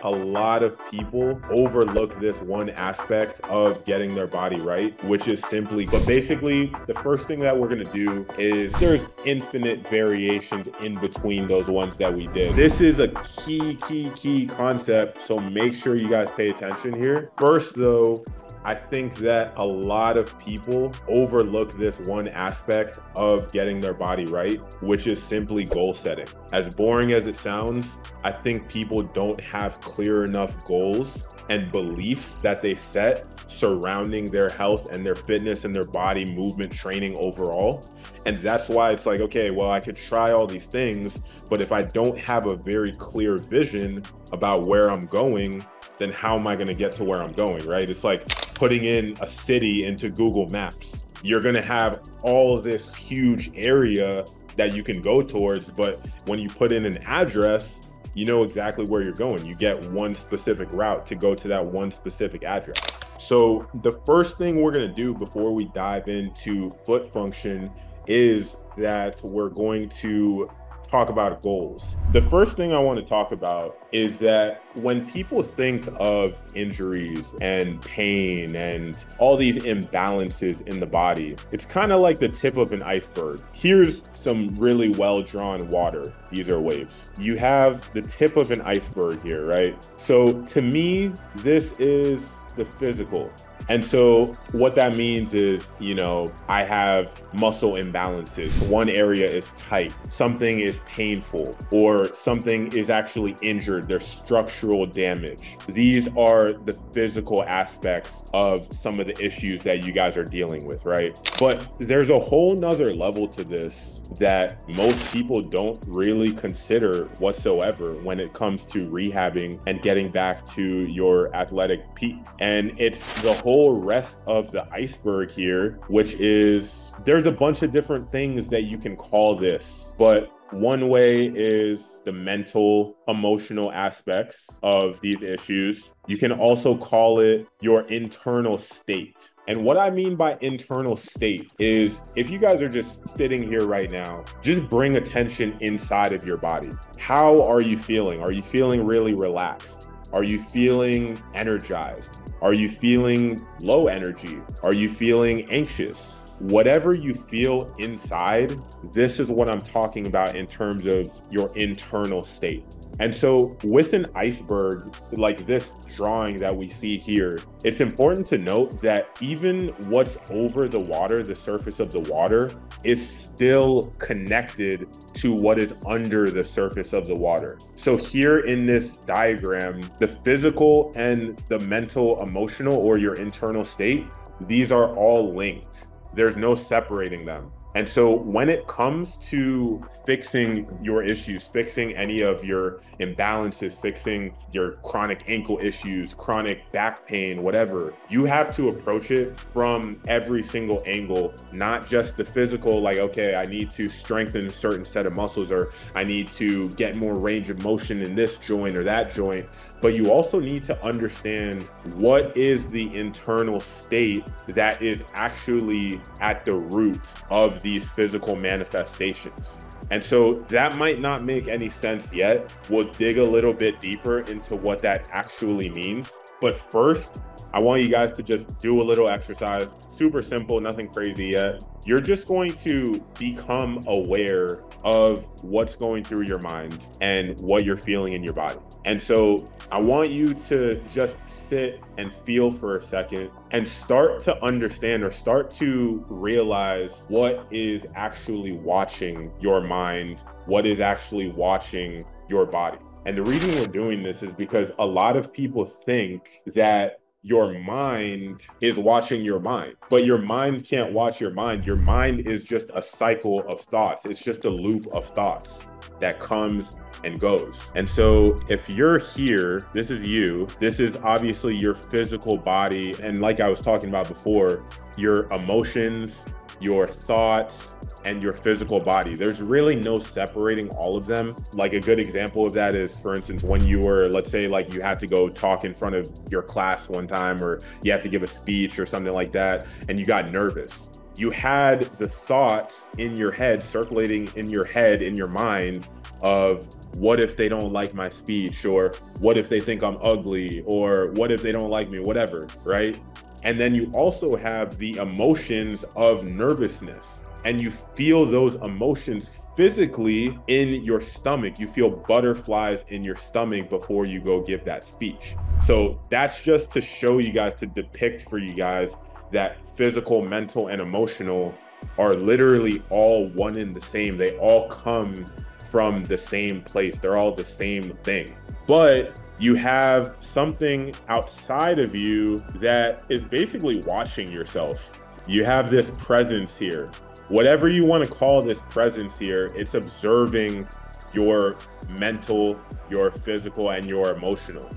a lot of people overlook this one aspect of getting their body right, which is simply, but basically the first thing that we're going to do is there's infinite variations in between those ones that we did. This is a key concept, so make sure you guys pay attention here. First though, I think that a lot of people overlook this one aspect of getting their body right, which is simply goal setting. As boring as it sounds, I think people don't have clear enough goals and beliefs that they set surrounding their health and their fitness and their body movement training overall. And that's why it's like, okay, well, I could try all these things, but if I don't have a very clear vision about where I'm going, then how am I going to get to where I'm going, right? It's like putting in a city into Google Maps. You're going to have all this huge area that you can go towards, but when you put in an address, you know exactly where you're going. You get one specific route to go to that one specific address. So the first thing we're going to do before we dive into foot function is that we're going to talk about goals. The first thing I want to talk about is that when people think of injuries and pain and all these imbalances in the body, it's kind of like the tip of an iceberg. Here's some really well-drawn water. These are waves. You have the tip of an iceberg here, right? So to me, this is the physical. And so what that means is, you know, I have muscle imbalances. One area is tight, something is painful, or something is actually injured. There's structural damage. These are the physical aspects of some of the issues that you guys are dealing with, right? But there's a whole nother level to this that most people don't really consider whatsoever when it comes to rehabbing and getting back to your athletic peak. And it's the whole rest of the iceberg here, which is there's a bunch of different things that you can call this, but one way is the mental, emotional aspects of these issues. You can also call it your internal state. And what I mean by internal state is if you guys are just sitting here right now, just bring attention inside of your body. How are you feeling? Are you feeling really relaxed? Are you feeling energized? Are you feeling low energy? Are you feeling anxious? Whatever you feel inside, this is what I'm talking about in terms of your internal state. And so with an iceberg like this drawing that we see here, it's important to note that even what's over the water, the surface of the water, is still connected to what is under the surface of the water. So here in this diagram, the physical and the mental, emotional, or your internal state, these are all linked. There's no separating them. And so when it comes to fixing your issues, fixing any of your imbalances, fixing your chronic ankle issues, chronic back pain, whatever, you have to approach it from every single angle, not just the physical, like, okay, I need to strengthen a certain set of muscles, or I need to get more range of motion in this joint or that joint, but you also need to understand what is the internal state that is actually at the root of these physical manifestations. And so that might not make any sense yet. We'll dig a little bit deeper into what that actually means. But first, I want you guys to just do a little exercise. Super simple, nothing crazy yet. You're just going to become aware of what's going through your mind and what you're feeling in your body. And so I want you to just sit and feel for a second and start to understand or start to realize what is actually watching your mind, what is actually watching your body. And the reason we're doing this is because a lot of people think that your mind is watching your mind, but your mind can't watch your mind. Your mind is just a cycle of thoughts. It's just a loop of thoughts that comes and goes. And so if you're here, this is you, this is obviously your physical body. And like I was talking about before, your emotions, your thoughts, and your physical body. There's really no separating all of them. Like a good example of that is, for instance, when you were, let's say, like you had to go talk in front of your class one time, or you had to give a speech or something like that, and you got nervous. You had the thoughts in your head, circulating in your head, in your mind, of what if they don't like my speech, or what if they think I'm ugly, or what if they don't like me, whatever, right? And then you also have the emotions of nervousness, and you feel those emotions physically in your stomach. You feel butterflies in your stomach before you go give that speech. So that's just to show you guys, to depict for you guys that physical, mental, and emotional are literally all one and the same. They all come from the same place. They're all the same thing. But you have something outside of you that is basically watching yourself. You have this presence here. Whatever you want to call this presence here, it's observing your mental, your physical, and your emotional.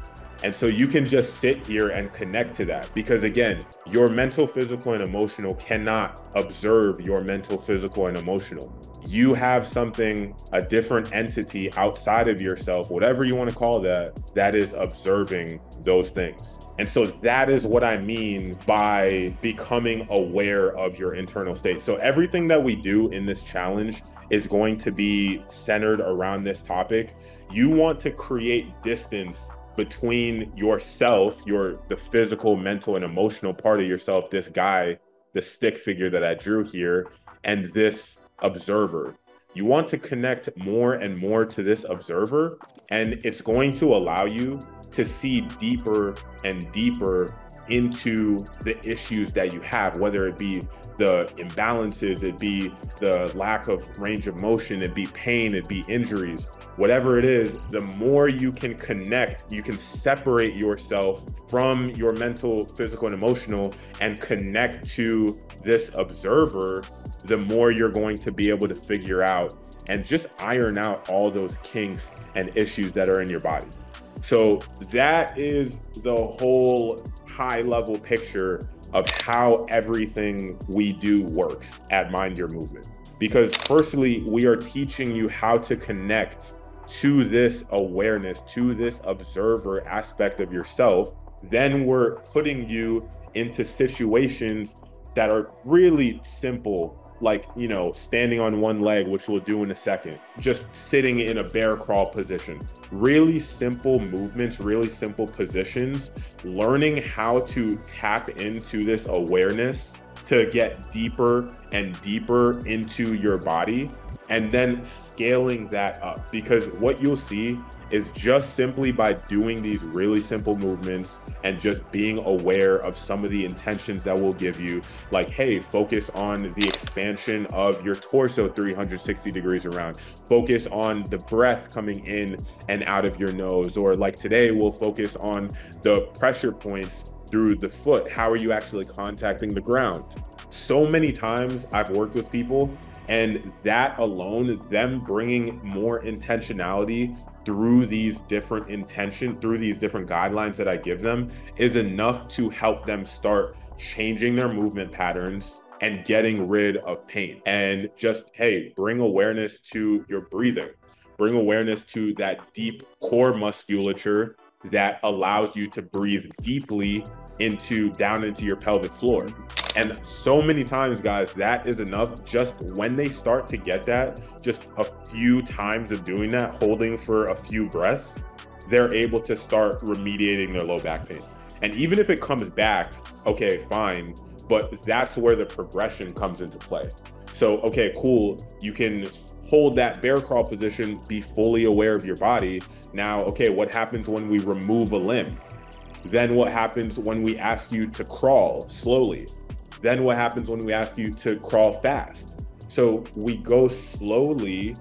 And so you can just sit here and connect to that, because again, your mental, physical, and emotional cannot observe your mental, physical, and emotional. You have something, a different entity outside of yourself, whatever you want to call that, that is observing those things. And so that is what I mean by becoming aware of your internal state. So everything that we do in this challenge is going to be centered around this topic. You want to create distance between yourself, the physical, mental, and emotional part of yourself, this guy, the stick figure that I drew here, and this observer. You want to connect more and more to this observer, and it's going to allow you to see deeper and deeper into the issues that you have, whether it be the imbalances, it be the lack of range of motion, it be pain, it be injuries, whatever it is. The more you can connect, you can separate yourself from your mental, physical, and emotional and connect to this observer, the more you're going to be able to figure out and just iron out all those kinks and issues that are in your body. So that is the whole high level picture of how everything we do works at Mind Your Movement. Because firstly, we are teaching you how to connect to this awareness, to this observer aspect of yourself. Then we're putting you into situations that are really simple, like, you know, standing on one leg, which we'll do in a second, just sitting in a bear crawl position. Really simple movements, really simple positions, learning how to tap into this awareness to get deeper and deeper into your body, and then scaling that up. Because what you'll see is just simply by doing these really simple movements and just being aware of some of the intentions that we'll give you, like, hey, focus on the expansion of your torso 360 degrees around, focus on the breath coming in and out of your nose, or like today, we'll focus on the pressure points through the foot. How are you actually contacting the ground? So many times I've worked with people, and that alone, them bringing more intentionality through these different through these different guidelines that I give them, is enough to help them start changing their movement patterns and getting rid of pain. And just, hey, bring awareness to your breathing, bring awareness to that deep core musculature that allows you to breathe deeply down into your pelvic floor. And so many times, guys, that is enough. Just when they start to get that, just a few times of doing that, holding for a few breaths, they're able to start remediating their low back pain. And even if it comes back, okay, fine, but that's where the progression comes into play. So, okay, cool, you can hold that bear crawl position, be fully aware of your body. Now, okay, what happens when we remove a limb? Then what happens when we ask you to crawl slowly? Then what happens when we ask you to crawl fast? So we go slowly,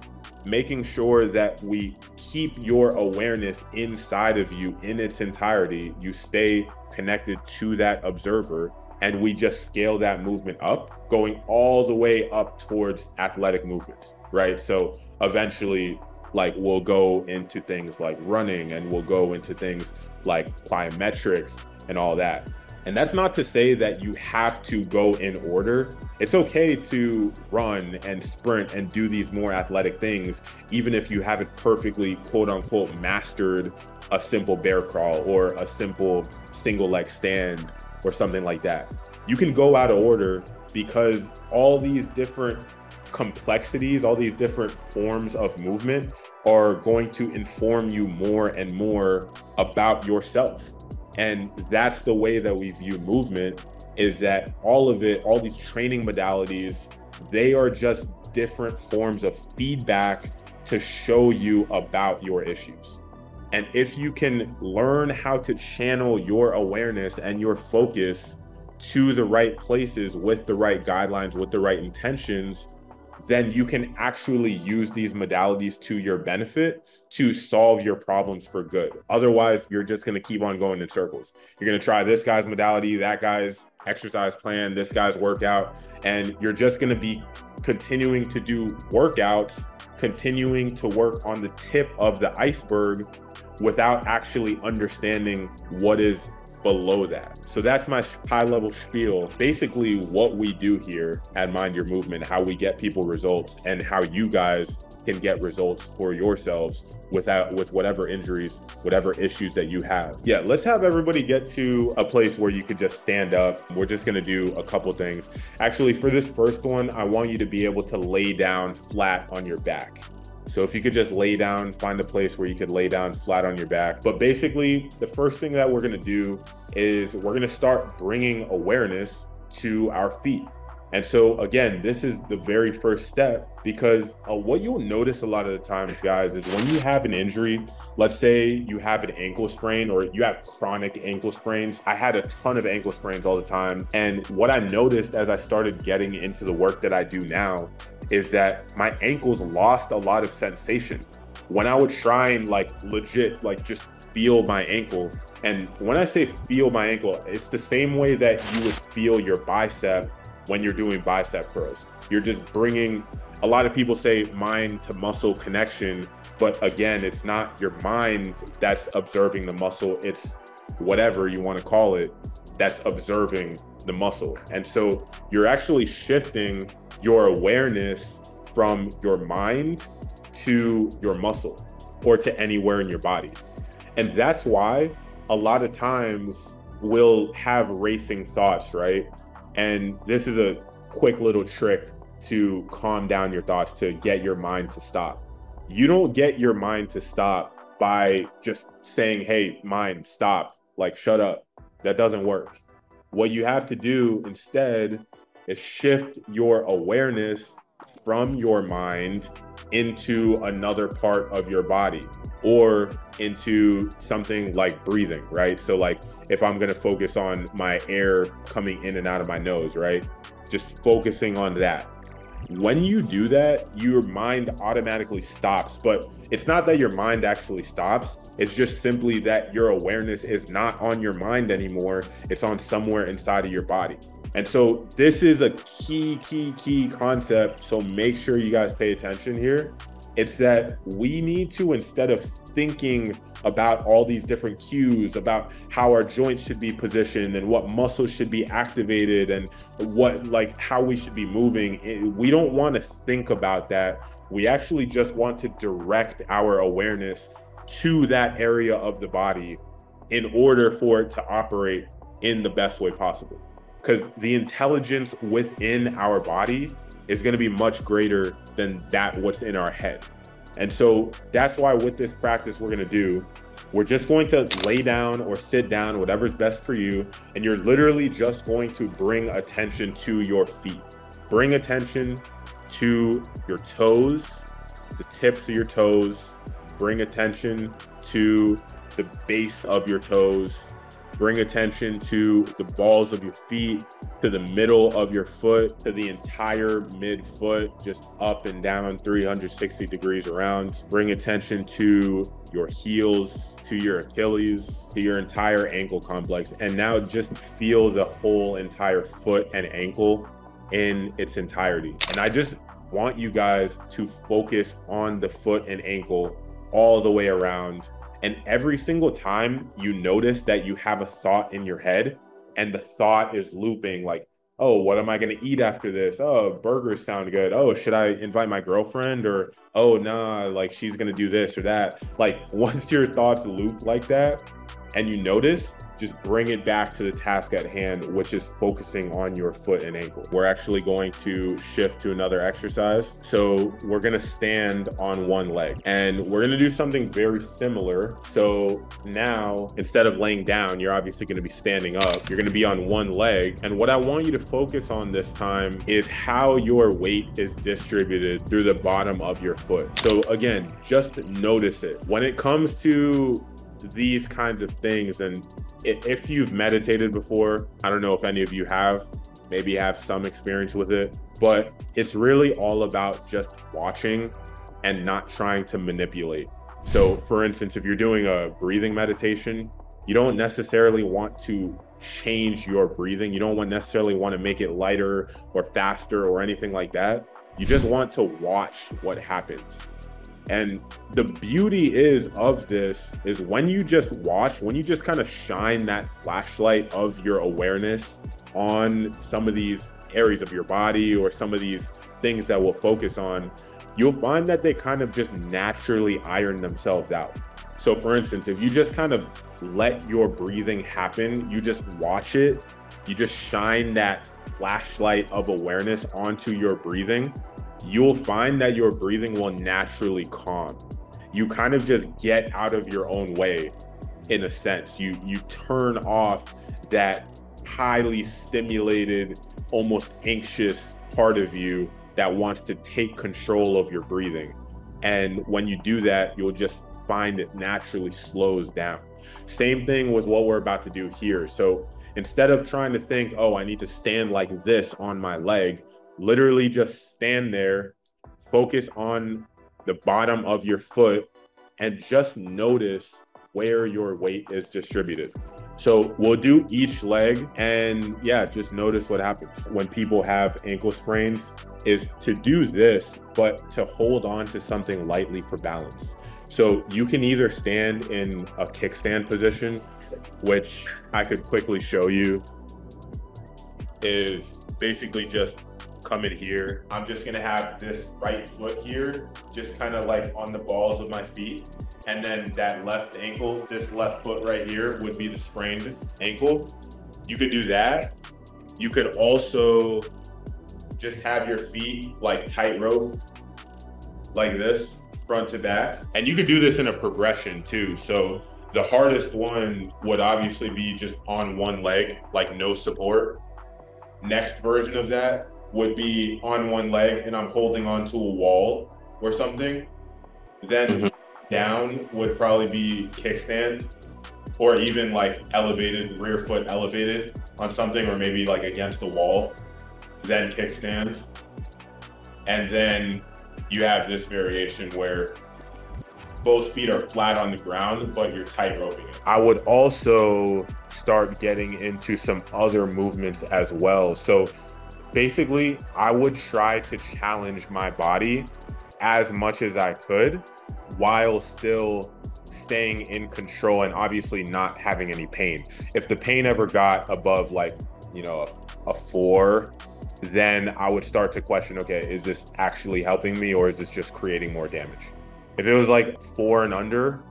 making sure that we keep your awareness inside of you in its entirety. You stay connected to that observer, and we just scale that movement up, going all the way up towards athletic movements, right? So eventually, like, we'll go into things like running, and we'll go into things like plyometrics and all that. And that's not to say that you have to go in order. It's okay to run and sprint and do these more athletic things, even if you haven't perfectly, quote unquote, mastered a simple bear crawl or a simple single leg stand or something like that. You can go out of order, because all these different complexities, all these different forms of movement are going to inform you more and more about yourself. And that's the way that we view movement, is that all of it, all these training modalities, they are just different forms of feedback to show you about your issues. And if you can learn how to channel your awareness and your focus to the right places with the right guidelines, with the right intentions, then you can actually use these modalities to your benefit to solve your problems for good. Otherwise, you're just going to keep on going in circles. You're going to try this guy's modality, that guy's exercise plan, this guy's workout, and you're just going to be continuing to do workouts, continuing to work on the tip of the iceberg without actually understanding what is below that. So that's my high level spiel. Basically what we do here at Mind Your Movement, how we get people results, and how you guys can get results for yourselves with whatever injuries, whatever issues that you have. Yeah, let's have everybody get to a place where you could just stand up. We're just gonna do a couple things. Actually, for this first one, I want you to be able to lay down flat on your back. So if you could just lay down, find a place where you could lay down flat on your back. But basically, the first thing that we're gonna do is we're gonna start bringing awareness to our feet. And so again, this is the very first step, because what you'll notice a lot of the times, guys, is when you have an injury, let's say you have an ankle sprain or you have chronic ankle sprains. I had a ton of ankle sprains all the time. And what I noticed as I started getting into the work that I do now is that my ankles lost a lot of sensation. When I would try and legit, just feel my ankle. And when I say feel my ankle, it's the same way that you would feel your bicep when you're doing bicep curls. You're just bringing, a lot of people say mind to muscle connection, but again, it's not your mind that's observing the muscle, it's whatever you want to call it that's observing the muscle. And so you're actually shifting your awareness from your mind to your muscle or to anywhere in your body. And that's why a lot of times we'll have racing thoughts, right? And this is a quick little trick to calm down your thoughts, to get your mind to stop. You don't get your mind to stop by just saying, hey, mind, stop, shut up. That doesn't work. What you have to do instead is shift your awareness from your mind into another part of your body, or into something like breathing, right? So if I'm gonna focus on my air coming in and out of my nose, right? Just focusing on that. When you do that, your mind automatically stops, but it's not that your mind actually stops. It's just simply that your awareness is not on your mind anymore. It's on somewhere inside of your body. And so this is a key concept. So make sure you guys pay attention here. It's that we need to, instead of thinking about all these different cues about how our joints should be positioned and what muscles should be activated and how we should be moving, we don't want to think about that. We actually just want to direct our awareness to that area of the body in order for it to operate in the best way possible. Because the intelligence within our body is going to be much greater than what's in our head. And so that's why with this practice we're going to do, we're just going to lay down or sit down, whatever's best for you. And you're literally just going to bring attention to your feet. Bring attention to your toes, the tips of your toes. Bring attention to the base of your toes. Bring attention to the balls of your feet, to the middle of your foot, to the entire midfoot, just up and down 360 degrees around. Bring attention to your heels, to your Achilles, to your entire ankle complex. And now just feel the whole entire foot and ankle in its entirety. And I just want you guys to focus on the foot and ankle all the way around. And every single time you notice that you have a thought in your head and the thought is looping, oh, what am I going to eat after this? Oh, burgers sound good. Oh, should I invite my girlfriend? Or, oh, nah, she's going to do this or that. Once your thoughts loop like that and you notice, just bring it back to the task at hand, which is focusing on your foot and ankle. We're actually going to shift to another exercise. So we're going to stand on one leg and we're going to do something very similar. So now, instead of laying down, you're obviously going to be standing up. You're going to be on one leg. And what I want you to focus on this time is how your weight is distributed through the bottom of your foot. So again, just notice it. When it comes to these kinds of things, and if you've meditated before, I don't know if any of you have, maybe have some experience with it, but it's really all about just watching and not trying to manipulate. So for instance, if you're doing a breathing meditation, you don't necessarily want to change your breathing. You don't necessarily want to make it lighter or faster or anything like that. You just want to watch what happens. And the beauty of this is when you just watch, when you just kind of shine that flashlight of your awareness on some of these areas of your body or some of these things that we'll focus on, you'll find that they kind of just naturally iron themselves out. So for instance, if you just kind of let your breathing happen, you just watch it, you just shine that flashlight of awareness onto your breathing, you'll find that your breathing will naturally calm. You kind of just get out of your own way in a sense. You turn off that highly stimulated, almost anxious part of you that wants to take control of your breathing. And when you do that, you'll just find it naturally slows down. Same thing with what we're about to do here. So instead of trying to think, oh, I need to stand like this on my leg, literally just stand there, focus on the bottom of your foot, and just notice where your weight is distributed. So we'll do each leg and yeah, just notice what happens. When people have ankle sprains, is to do this, but to hold on to something lightly for balance. So you can either stand in a kickstand position, which I could quickly show you, is basically just come in here. I'm just gonna have this right foot here, just kind of like on the balls of my feet. And then that left ankle, this left foot right here would be the sprained ankle. You could do that. You could also just have your feet like tightrope, like this, front to back. And you could do this in a progression too. So the hardest one would obviously be just on one leg, like no support. Next version of that would be on one leg and I'm holding onto a wall or something. Then down would probably be kickstand, or even like elevated, rear foot elevated on something, or maybe like against the wall, then kickstand. And then you have this variation where both feet are flat on the ground, but you're tight roping it. I would also start getting into some other movements as well. So basically, I would try to challenge my body as much as I could while still staying in control and obviously not having any pain. If the pain ever got above like, you know, a 4, then I would start to question, okay, is this actually helping me or is this just creating more damage? If it was like 4 and under,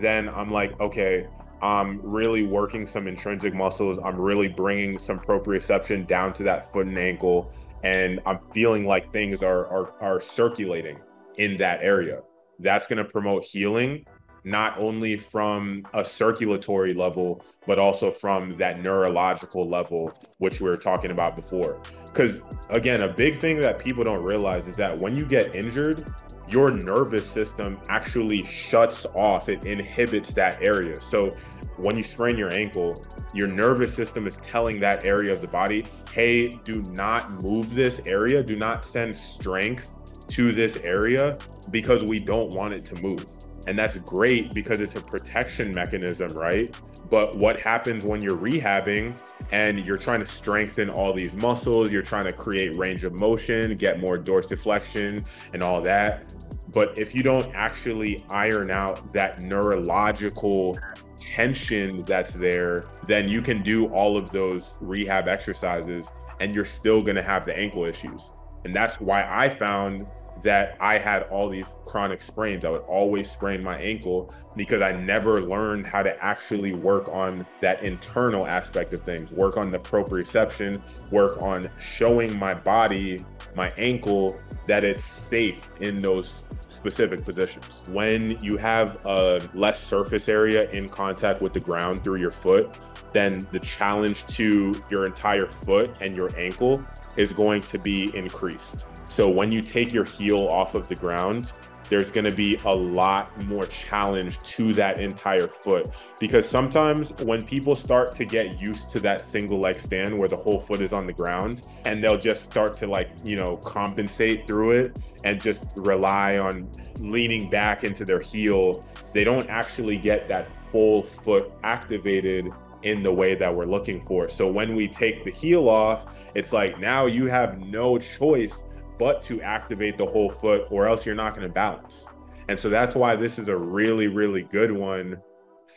then I'm like, okay, I'm really working some intrinsic muscles. I'm really bringing some proprioception down to that foot and ankle. And I'm feeling like things are circulating in that area. That's going to promote healing, not only from a circulatory level, but also from that neurological level, which we were talking about before. Because again, a big thing that people don't realize is that when you get injured, your nervous system actually shuts off, it inhibits that area. So when you sprain your ankle, your nervous system is telling that area of the body, hey, do not move this area, do not send strength to this area because we don't want it to move. And that's great because it's a protection mechanism, right? But what happens when you're rehabbing and you're trying to strengthen all these muscles, you're trying to create range of motion, get more dorsiflexion and all that. But if you don't actually iron out that neurological tension that's there, then you can do all of those rehab exercises and you're still going to have the ankle issues. And that's why I found that I had all these chronic sprains. I would always sprain my ankle because I never learned how to actually work on that internal aspect of things, work on the proprioception, work on showing my body, my ankle, that it's safe in those specific positions. When you have a less surface area in contact with the ground through your foot, then the challenge to your entire foot and your ankle is going to be increased. So when you take your heel off of the ground, there's going to be a lot more challenge to that entire foot, because sometimes when people start to get used to that single leg stand where the whole foot is on the ground, and they'll just start to, like, you know, compensate through it and just rely on leaning back into their heel, they don't actually get that full foot activated in the way that we're looking for. So when we take the heel off, it's like now you have no choice but to activate the whole foot, or else you're not going to balance. And so that's why this is a really, really good one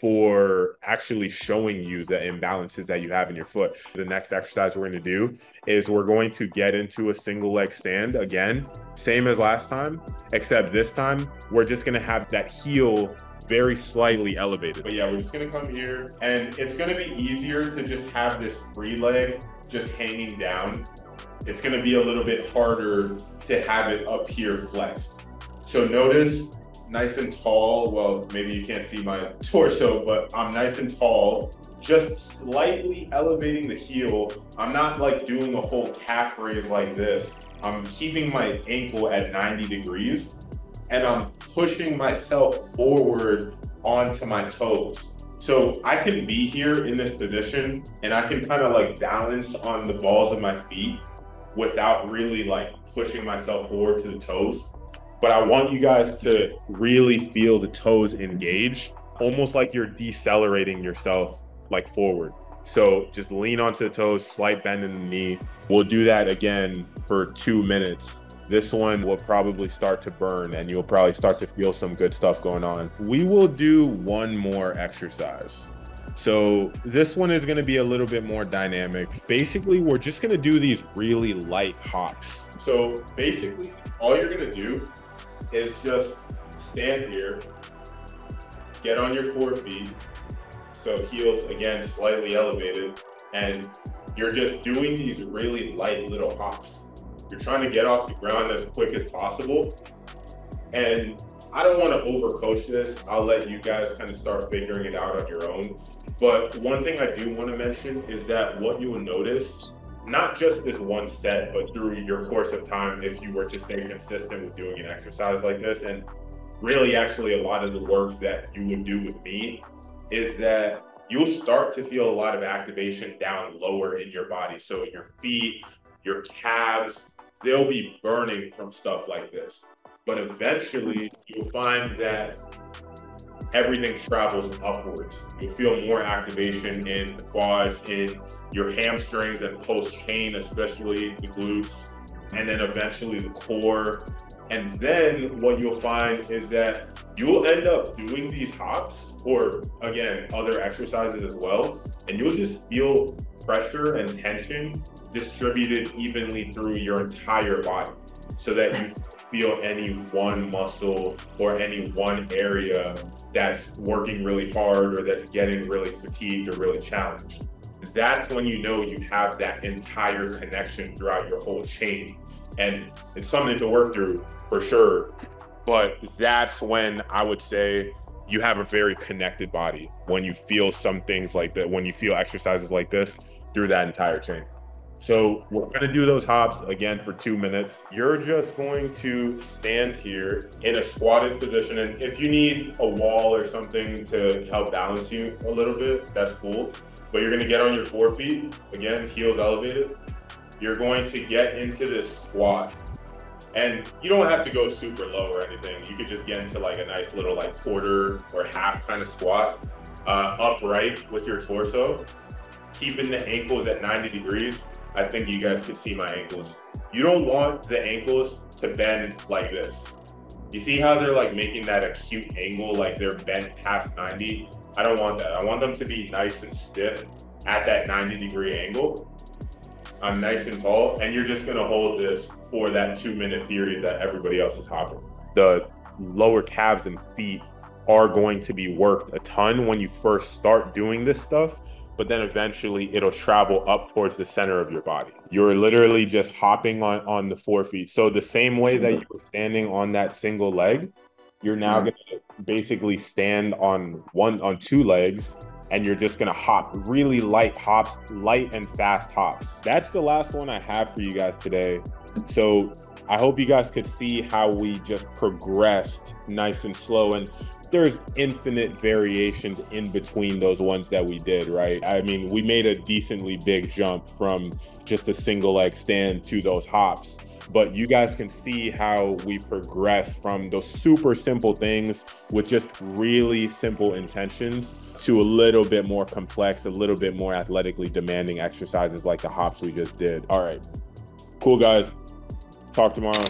for actually showing you the imbalances that you have in your foot. The next exercise we're going to do is we're going to get into a single leg stand again, same as last time, except this time we're just going to have that heel very slightly elevated. But yeah, we're just going to come here, and it's going to be easier to just have this free leg just hanging down. It's going to be a little bit harder to have it up here flexed. So notice, nice and tall. Well, maybe you can't see my torso, but I'm nice and tall, just slightly elevating the heel. I'm not like doing a whole calf raise like this. I'm keeping my ankle at 90 degrees, and I'm pushing myself forward onto my toes. So I can be here in this position, and I can kind of like balance on the balls of my feet without really like pushing myself forward to the toes. But I want you guys to really feel the toes engage, almost like you're decelerating yourself like forward. So just lean onto the toes, slight bend in the knee. We'll do that again for 2 minutes. This one will probably start to burn, and you'll probably start to feel some good stuff going on. We will do one more exercise. So this one is going to be a little bit more dynamic. Basically, we're just going to do these really light hops. So basically, all you're going to do is just stand here, get on your 4 feet. So heels, again, slightly elevated. And you're just doing these really light little hops. You're trying to get off the ground as quick as possible. And I don't want to overcoach this. I'll let you guys kind of start figuring it out on your own. But one thing I do want to mention is that what you will notice, not just this one set, but through your course of time, if you were to stay consistent with doing an exercise like this, and really actually a lot of the work that you would do with me, is that you'll start to feel a lot of activation down lower in your body. So your feet, your calves, they'll be burning from stuff like this. But eventually you'll find that everything travels upwards. You'll feel more activation in the quads, in your hamstrings and post chain, especially the glutes, and then eventually the core. And then what you'll find is that you'll end up doing these hops, or again, other exercises as well, and you'll just feel pressure and tension distributed evenly through your entire body, so that you feel any one muscle or any one area that's working really hard or that's getting really fatigued or really challenged. That's when you know you have that entire connection throughout your whole chain. And it's something to work through for sure. But that's when I would say you have a very connected body, when you feel some things like that, when you feel exercises like this through that entire chain. So we're going to do those hops again for 2 minutes. You're just going to stand here in a squatted position. And if you need a wall or something to help balance you a little bit, that's cool. But you're going to get on your 4 feet, again, heels elevated. You're going to get into this squat. And you don't have to go super low or anything. You could just get into like a nice little like quarter or half kind of squat, upright with your torso, keeping the ankles at 90 degrees. I think you guys can see my ankles. You don't want the ankles to bend like this. You see how they're like making that acute angle, like they're bent past 90? I don't want that. I want them to be nice and stiff at that 90-degree angle. I'm nice and tall, and you're just gonna hold this for that 2 minute period that everybody else is hopping. The lower calves and feet are going to be worked a ton when you first start doing this stuff, but then eventually it'll travel up towards the center of your body. You're literally just hopping on the forefeet. So the same way that you were standing on that single leg, you're now going to basically stand on two legs, and you're just going to hop really light hops, light and fast hops. That's the last one I have for you guys today. So I hope you guys could see how we just progressed nice and slow, and there's infinite variations in between those ones that we did, right? I mean, we made a decently big jump from just a single leg stand to those hops, but you guys can see how we progress from those super simple things with just really simple intentions to a little bit more complex, a little bit more athletically demanding exercises like the hops we just did. All right, cool guys, talk tomorrow.